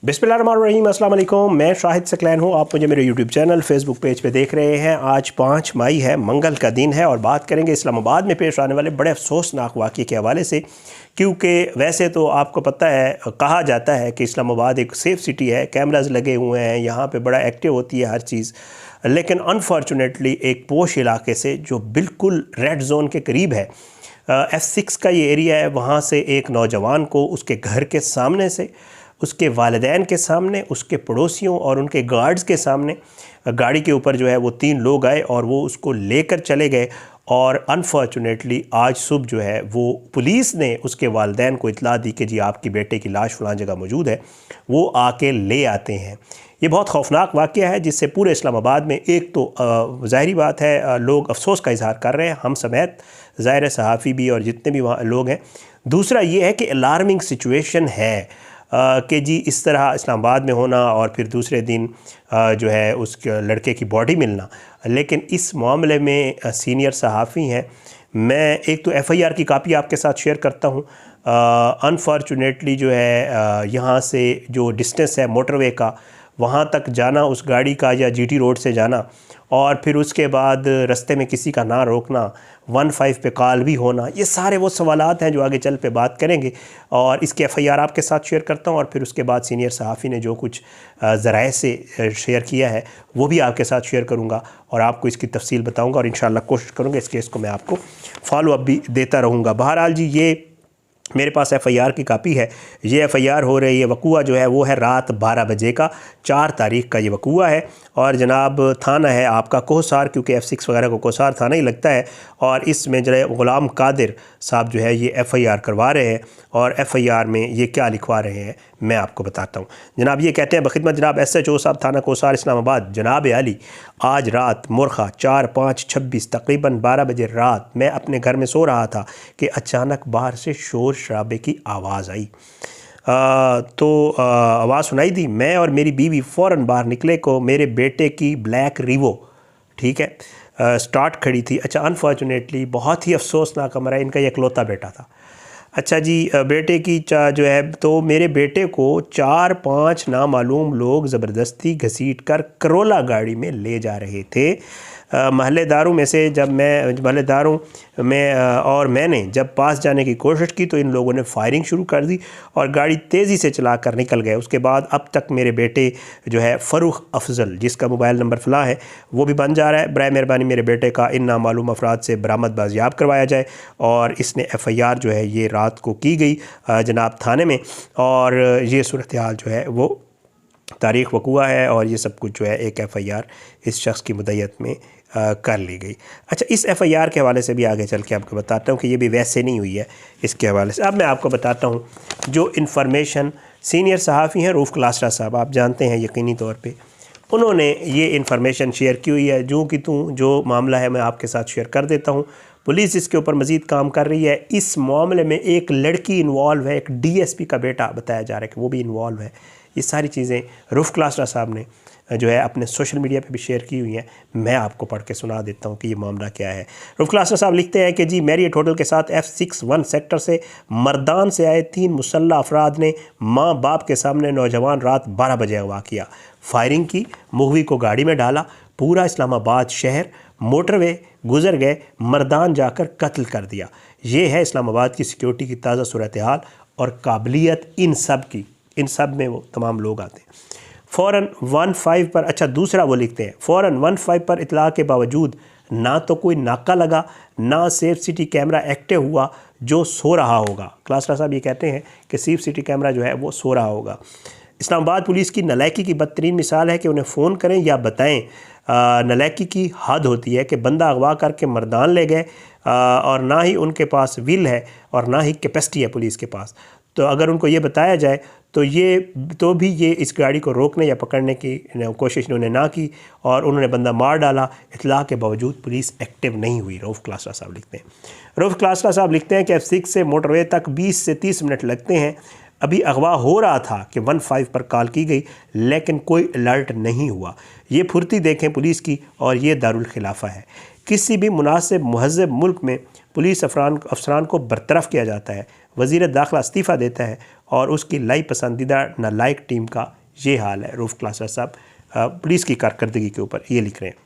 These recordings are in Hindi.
बिस्मिल्लाहिर्रहमानिर्रहीम, अस्सलाम वालेकुम। मैं शाहिद सकलैन हूँ। आप मुझे मेरे यूट्यूब चैनल फेसबुक पेज पे देख रहे हैं। आज 5 मई है, मंगल का दिन है और बात करेंगे इस्लामाबाद में पेश आने वाले बड़े अफसोसनाक वाक़े के हवाले से। क्योंकि वैसे तो आपको पता है, कहा जाता है कि इस्लामाबाद एक सेफ़ सिटी है, कैमराज लगे हुए हैं, यहाँ पे बड़ा एक्टिव होती है हर चीज़। लेकिन अनफॉर्चुनेटली एक पोश इलाके से जो बिल्कुल रेड जोन के करीब है, F6 का ये एरिया है, वहाँ से एक नौजवान को उसके घर के सामने से, उसके वालिदैन के सामने, उसके पड़ोसियों और उनके गार्ड्स के सामने गाड़ी के ऊपर जो है वो 3 लोग आए और वो उसको लेकर चले गए। और अनफॉर्चुनेटली आज सुबह जो है वो पुलिस ने उसके वालिदैन को इत्तला दी कि जी आपकी बेटे की लाश फ़लाँ जगह मौजूद है, वो आके ले आते हैं। ये बहुत खौफनाक वाक़या है जिससे पूरे इस्लामाबाद में एक तो ज़ाहिरी बात है लोग अफसोस का इज़हार कर रहे हैं, हम समेत, ज़ाहिर सहाफ़ी भी और जितने भी वहाँ लोग हैं। दूसरा ये है कि अलार्मिंग सिचुएशन है कि जी इस तरह इस्लामाबाद में होना और फिर दूसरे दिन जो है उस लड़के की बॉडी मिलना। लेकिन इस मामले में सीनियर सहाफ़ी हैं, मैं एक तो FIR की कापी आपके साथ शेयर करता हूँ। अनफॉर्चुनेटली जो है यहाँ से जो डिस्टेंस है मोटरवे का, वहाँ तक जाना उस गाड़ी का या GT रोड से जाना और फिर उसके बाद रास्ते में किसी का ना रोकना, 15 पे कॉल भी होना, ये सारे वो सवालात हैं जो आगे चल पे बात करेंगे। और इसके FIR आपके साथ शेयर करता हूँ और फिर उसके बाद सीनियर सहाफ़ी ने जो कुछ ज़राए से शेयर किया है वो भी आपके साथ शेयर करूँगा और आपको इसकी तफसील बताऊँगा और इंशाअल्लाह कोशिश करूँगा इस केस को मैं आपको फॉलो अप भी देता रहूँगा। बहरहाल जी, ये मेरे पास FIR की कापी है। ये FIR हो रही है, वक़ूआ जो है वो है रात 12 बजे का, 4 तारीख़ का ये वक़ूआ है। और जनाब थाना है आपका कोहसार, क्योंकि F6 वगैरह को कोहसार थाना ही लगता है। और इसमें जो है ग़ुलाम कादिर साहब जो है ये FIR करवा रहे हैं और FIR में ये क्या लिखवा रहे हैं मैं आपको बताता हूँ। जनाब ये कहते हैं, बखिदमत जनाब SHO साहब थाना कोहसार इस्लामाबाद, जनाब अली, आज रात मुरखा 4/5/26 तकरीबन 12 बजे रात मैं अपने घर में सो रहा था कि अचानक बाहर से शोर शराबे की आवाज़ आई। आवाज़ सुनाई दी। मैं और मेरी बीवी फ़ौरन बाहर निकले को मेरे बेटे की ब्लैक रिवो, ठीक है, स्टार्ट खड़ी थी। अच्छा, अनफॉर्चुनेटली बहुत ही अफसोसनाक अमर है, इनका ये इकलौता बेटा था। अच्छा जी, बेटे की जो है तो मेरे बेटे को 4-5 नामालूम लोग ज़बरदस्ती घसीट कर करोला गाड़ी में ले जा रहे थे। महल्लेदारों में से जब मैं महल्लेदारों में और मैंने जब पास जाने की कोशिश की तो इन लोगों ने फायरिंग शुरू कर दी और गाड़ी तेज़ी से चलाकर निकल गए। उसके बाद अब तक मेरे बेटे जो है फ़रूख अफजल, जिसका मोबाइल नंबर फ़लाँ है, वो भी बन जा रहा है। बराए मेहरबानी मेरे बेटे का इन नामालूम अफराद से बरामद बाजियाब करवाया जाए। और इसने FIR जो है ये रात को की गई जनाब थाने में और ये सूरत हाल जो है वो तारीख़ वक़ूआ है और ये सब कुछ जो है एक FIR इस शख्स की मुद्दत में कर ली गई। अच्छा, इस FIR के हवाले से भी आगे चल के आपको बताता हूँ कि ये भी वैसे नहीं हुई है इसके हवाले से। अब मैं आपको बताता हूँ जो इन्फॉर्मेशन सीनियर सहाफ़ी हैं रूफ़ क्लासरा साहब, आप जानते हैं यकीनी तौर पे, उन्होंने ये इन्फॉर्मेशन शेयर की हुई है। जो कि जो मामला है मैं आपके साथ शेयर कर देता हूँ। पुलिस इसके ऊपर मज़ीद काम कर रही है। इस मामले में एक लड़की इन्वॉल्व है, एक DSP का बेटा बताया जा रहा है कि वो भी इन्वॉल्व है। ये सारी चीज़ें रूफ़ क्लासरा साहब ने जो है अपने सोशल मीडिया पे भी शेयर की हुई हैं। मैं आपको पढ़ के सुना देता हूँ कि ये मामला क्या है। रूफ़ क्लासरा साहब लिखते हैं कि जी, मैरियट होटल के साथ F61 सेक्टर से मर्दान से आए 3 मुसल्लह अफराद ने माँ बाप के सामने नौजवान रात 12 बजे अगवा किया, फायरिंग की, मुगवी को गाड़ी में डाला, पूरा इस्लामाबाद शहर मोटरवे गुजर गए, मर्दान जाकर कत्ल कर दिया। ये है इस्लामाबाद की सिक्योरिटी की ताज़ा सूरत हाल और काबिलियत इन सब में वो तमाम लोग आते हैं। फ़ौरन 15 पर, अच्छा दूसरा वो लिखते हैं, फ़ौरन 15 पर इतला के बावजूद ना तो कोई नाका लगा, ना सेफ सिटी कैमरा एक्टिव हुआ जो सो रहा होगा। क्लासरा साहब ये कहते हैं कि सेफ सिटी कैमरा जो है वो सो रहा होगा। इस्लामाबाद पुलिस की नालायकी की बदतरीन मिसाल है कि उन्हें फ़ोन करें या बताएं। नालायकी की हद होती है कि बंदा अगवा करके मर्दान ले गए और ना ही उनके पास विल है और ना ही कैपेसिटी है पुलिस के पास। तो अगर उनको ये बताया जाए तो भी ये इस गाड़ी को रोकने या पकड़ने की कोशिश उन्होंने ना की और उन्होंने बंदा मार डाला। इतला के बावजूद पुलिस एक्टिव नहीं हुई। रूफ़ क्लासरा साहब लिखते हैं। रूफ़ क्लासरा साहब लिखते हैं कि F6 से मोटरवे तक 20 से 30 मिनट लगते हैं। अभी अगवा हो रहा था कि 15 पर कॉल की गई लेकिन कोई अलर्ट नहीं हुआ। ये फुर्ती देखें पुलिस की और ये दारुल खिलाफा है। किसी भी मुनासिब महज़ब मुल्क में पुलिस अफसरान को बरतरफ किया जाता है, वज़ीर दाखिला इस्तीफ़ा देता है और उसकी लाई पसंदीदा नालायक टीम का ये हाल है। रऊफ़ क्लासर साहब पुलिस की कारकर्दगी के ऊपर ये लिख रहे हैं।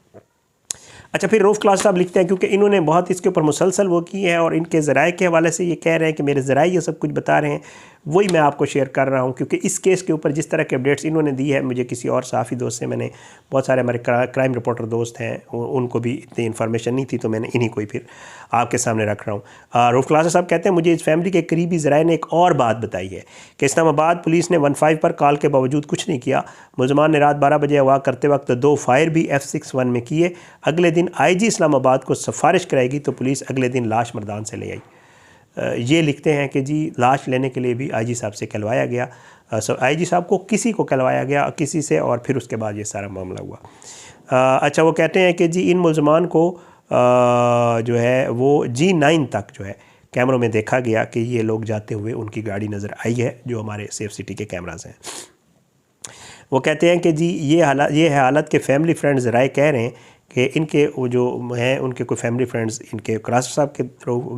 अच्छा, फिर रऊफ़ क्लास साहब लिखते हैं, क्योंकि इन्होंने बहुत इसके ऊपर मुसलसल वो की है और इनके ज़राए के हवाले से ये कह रहे हैं कि मेरे ज़राए ये सब कुछ बता रहे हैं, वही मैं आपको शेयर कर रहा हूँ। क्योंकि इस केस के ऊपर जिस तरह के अपडेट्स इन्होंने दी है, मुझे किसी और साफ़ी दोस्त से, मैंने बहुत सारे हमारे क्राइम रिपोर्टर दोस्त हैं, उनको भी इतनी इन्फॉर्मेशन नहीं थी, तो मैंने इन्हीं को ही फिर आपके सामने रख रहा हूँ। रऊफ़ क्लास साहब कहते हैं, मुझे इस फैमिली के करीबी ज़राए ने एक और बात बताई है कि इस्लामाबाद पुलिस ने 15 पर कॉल के बावजूद कुछ नहीं किया। मुलजमान ने रात 12 बजे अगवा करते वक्त 2 फायर भी F61 में किए। अगले दिन IG इस्लामाबाद को सिफारिश कराएगी तो पुलिस अगले दिन लाश मर्दान से ले आई। ये लिखते हैं कि जी लाश लेने के लिए भी IG साहब से कहलवाया गया, IG साहब को किसी को कहलवाया गया किसी से, और फिर उसके बाद ये सारा मामला हुआ। अच्छा, वो कहते हैं कि जी इन मुलजमान को जो है वो G9 तक जो है कैमरों में देखा गया कि ये लोग जाते हुए उनकी गाड़ी नज़र आई है, जो हमारे सेफ सिटी के कैमरास हैं। वो कहते हैं कि जी ये है हालत के फैमिली फ्रेंड्स राय कह रहे हैं कि इनके वो जो हैं उनके कोई फैमिली फ्रेंड्स इनके क्लासर साहब के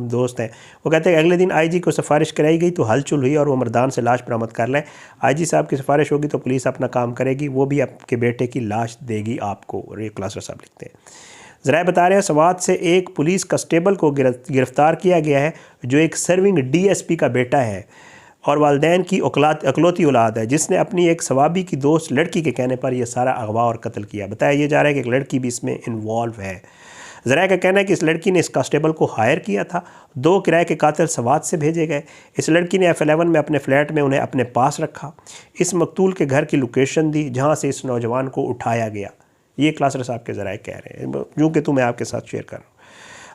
दोस्त हैं। वो कहते हैं अगले दिन IG को सिफारिश कराई गई तो हलचल हुई और वो मर्दान से लाश बरामद कर लें। IG साहब की सिफारिश होगी तो पुलिस अपना काम करेगी, वो भी आपके बेटे की लाश देगी आपको। और ये क्लासर साहब लिखते हैं। ज़राए बता रहे हैं सवात से एक पुलिस कांस्टेबल को गिरफ़्तार किया गया है जो एक सर्विंग DSP का बेटा है और वालिदैन की अकलौती औलाद है, जिसने अपनी एक सवाबी की दोस्त लड़की के कहने पर यह सारा अगवा और कत्ल किया। बताया ये जा रहा है कि एक लड़की भी इसमें इन्वॉल्व है। ज़राए का कहना है कि इस लड़की ने इस कांस्टेबल को हायर किया था। 2 किराए के कातिल सवात से भेजे गए। इस लड़की ने F11 में अपने फ्लैट में उन्हें अपने पास रखा। इस मकतूल के घर की लोकेशन दी जहाँ से इस नौजवान को उठाया गया। ये क्लासर साहब के ज़राए कह रहे हैं, जो कि मैं आपके साथ शेयर कर रहा हूँ।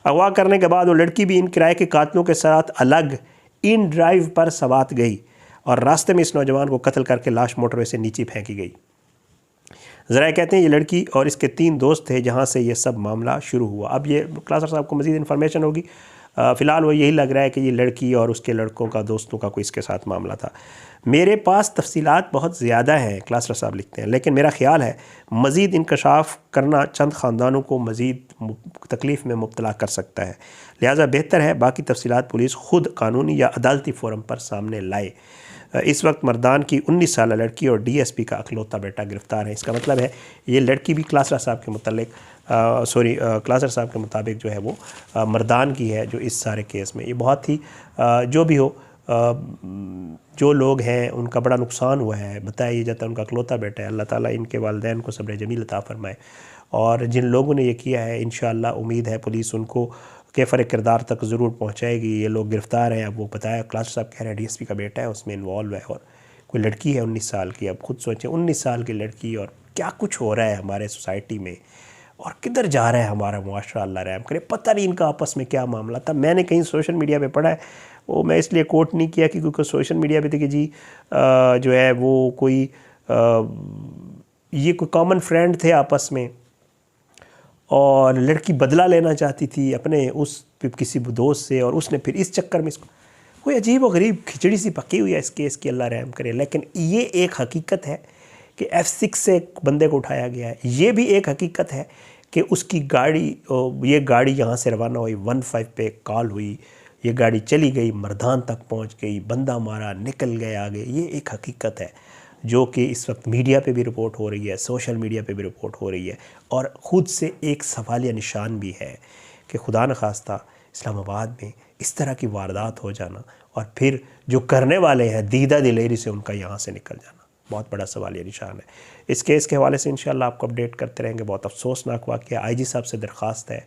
अगवा करने के बाद वो लड़की भी इन किराए के कातिलों के साथ अलग इन ड्राइव पर सवात गई और रास्ते में इस नौजवान को कत्ल करके लाश मोटरवे से नीचे फेंकी गई। ज़राए कहते हैं ये लड़की और इसके 3 दोस्त थे जहां से ये सब मामला शुरू हुआ। अब ये क्लासर साहब को मज़ीद इन्फॉर्मेशन होगी, फ़िलहाल वो यही लग रहा है कि ये लड़की और उसके लड़कों का, दोस्तों का कोई इसके साथ मामला था। मेरे पास तफसीलात बहुत ज़्यादा हैं, क्लासर साहब लिखते हैं, लेकिन मेरा ख्याल है मज़ीद इंकशाफ करना चंद ख़ानदानों को मज़ीद तकलीफ़ में मुब्तला कर सकता है, लिहाजा बेहतर है बाकी तफसीलात पुलिस ख़ुद कानूनी या अदालती फ़ोरम पर सामने लाए। इस वक्त मर्दान की 19 साल लड़की और DSP का अखलौता बेटा गिरफ़्तार है। इसका मतलब है ये लड़की भी क्लासर साहब के मुतालिक क्लासर साहब के मुताबिक जो है वो मर्दान की है, जो इस सारे केस में। ये बहुत ही जो भी हो, जो लोग हैं उनका बड़ा नुकसान हुआ है। बताया ये जाता है उनका अखलौता बेटा है। अल्लाह ताला इनके वालिदैन को सब्र जमील अता फरमाए। और जिन लोगों ने ये किया है, इंशाअल्लाह उम्मीद है पुलिस उनको केफ़र किरदार तक ज़रूर पहुँचाएगी। ये लोग गिरफ़्तार हैं। अब वो बताया क्लासर साहब कह रहे हैं DSP का बेटा है, उसमें इन्वॉल्व है, और कोई लड़की है 19 साल की। अब खुद सोचें 19 साल की लड़की, और क्या कुछ हो रहा है हमारे सोसाइटी में और किधर जा रहा है हमारा मुआशरा, अल्लाह रहम करे। पता नहीं इनका आपस में क्या मामला था। मैंने कहीं सोशल मीडिया पे पढ़ा है, वो मैं इसलिए कोट नहीं किया कि क्योंकि सोशल मीडिया पे देखिए जी जो है वो कोई ये कोई कॉमन फ्रेंड थे आपस में, और लड़की बदला लेना चाहती थी अपने उस किसी दोस्त से, और उसने फिर इस चक्कर में इसको कोई अजीब व गरीब खिचड़ी सी पकी हुई है इस केस की, अल्लाह रहम करे। लेकिन ये एक हकीकत है कि F6 से बंदे को उठाया गया है। ये भी एक हकीकत है कि उसकी गाड़ी, ये गाड़ी यहाँ से रवाना हुई, 15 पे कॉल हुई, ये गाड़ी चली गई, मर्दान तक पहुँच गई, बंदा मारा, निकल गए आगे। ये एक हकीकत है जो कि इस वक्त मीडिया पे भी रिपोर्ट हो रही है, सोशल मीडिया पे भी रिपोर्ट हो रही है, और ख़ुद से एक सवालिया निशान भी है कि खुदा न खास्ता इस्लामाबाद में इस तरह की वारदात हो जाना और फिर जो करने वाले हैं दीदा दिलेरी से उनका यहाँ से निकल जाना बहुत बड़ा सवालिया निशान है। इस केस के हवाले से इंशाअल्लाह आपको अपडेट करते रहेंगे। बहुत अफसोसनाक वाक़या। IG साहब से दरख्वास्त है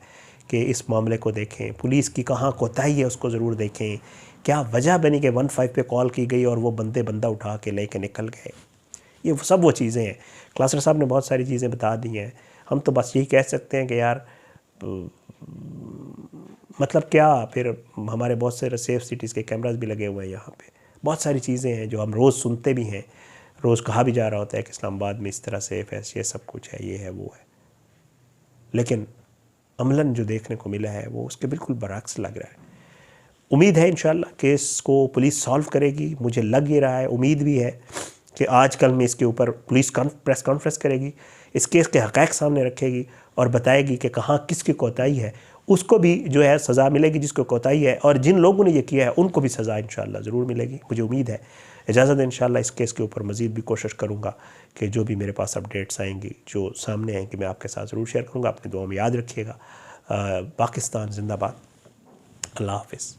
कि इस मामले को देखें, पुलिस की कहाँ कोताही है उसको ज़रूर देखें। क्या वजह बनी कि 15 पे कॉल की गई और वो बंदा उठा के लेके निकल गए। ये सब वो चीज़ें हैं। क्लासर साहब ने बहुत सारी चीज़ें बता दी हैं। हम तो बस यही कह सकते हैं कि यार मतलब क्या, फिर हमारे बहुत से सेफ सिटीज़ के कैमरास भी लगे हुए हैं यहाँ पे। बहुत सारी चीज़ें हैं जो हम रोज़ सुनते भी हैं, रोज़ कहा भी जा रहा होता है कि इस्लामाबाद में इस तरह सेफ है, ये सब कुछ है, ये है वो है, लेकिन अमलन जो देखने को मिला है वो उसके बिल्कुल बरअक्स लग रहा है। उम्मीद है इंशाअल्लाह केस को पुलिस सॉल्व करेगी। मुझे लग ही रहा है, उम्मीद भी है कि आज कल में इसके ऊपर पुलिस प्रेस कॉन्फ्रेंस करेगी, इस केस के हक़ाइक़ सामने रखेगी और बताएगी कि कहाँ किसकी कोताही है। उसको भी जो है सज़ा मिलेगी जिसको कोताही है, और जिन लोगों ने ये किया है उनको भी सज़ा इंशाअल्लाह ज़रूर मिलेगी, मुझे उम्मीद है। इजाज़त है, इंशाअल्लाह इस केस के ऊपर मज़ीद भी कोशिश करूँगा कि जो भी मेरे पास अपडेट्स आएंगी, जो सामने आएंगी, मैं आपके साथ ज़रूर शेयर करूँगा। अपनी दुआ में याद रखिएगा। पाकिस्तान जिंदाबाद। अल्लाह हाफ़िज़।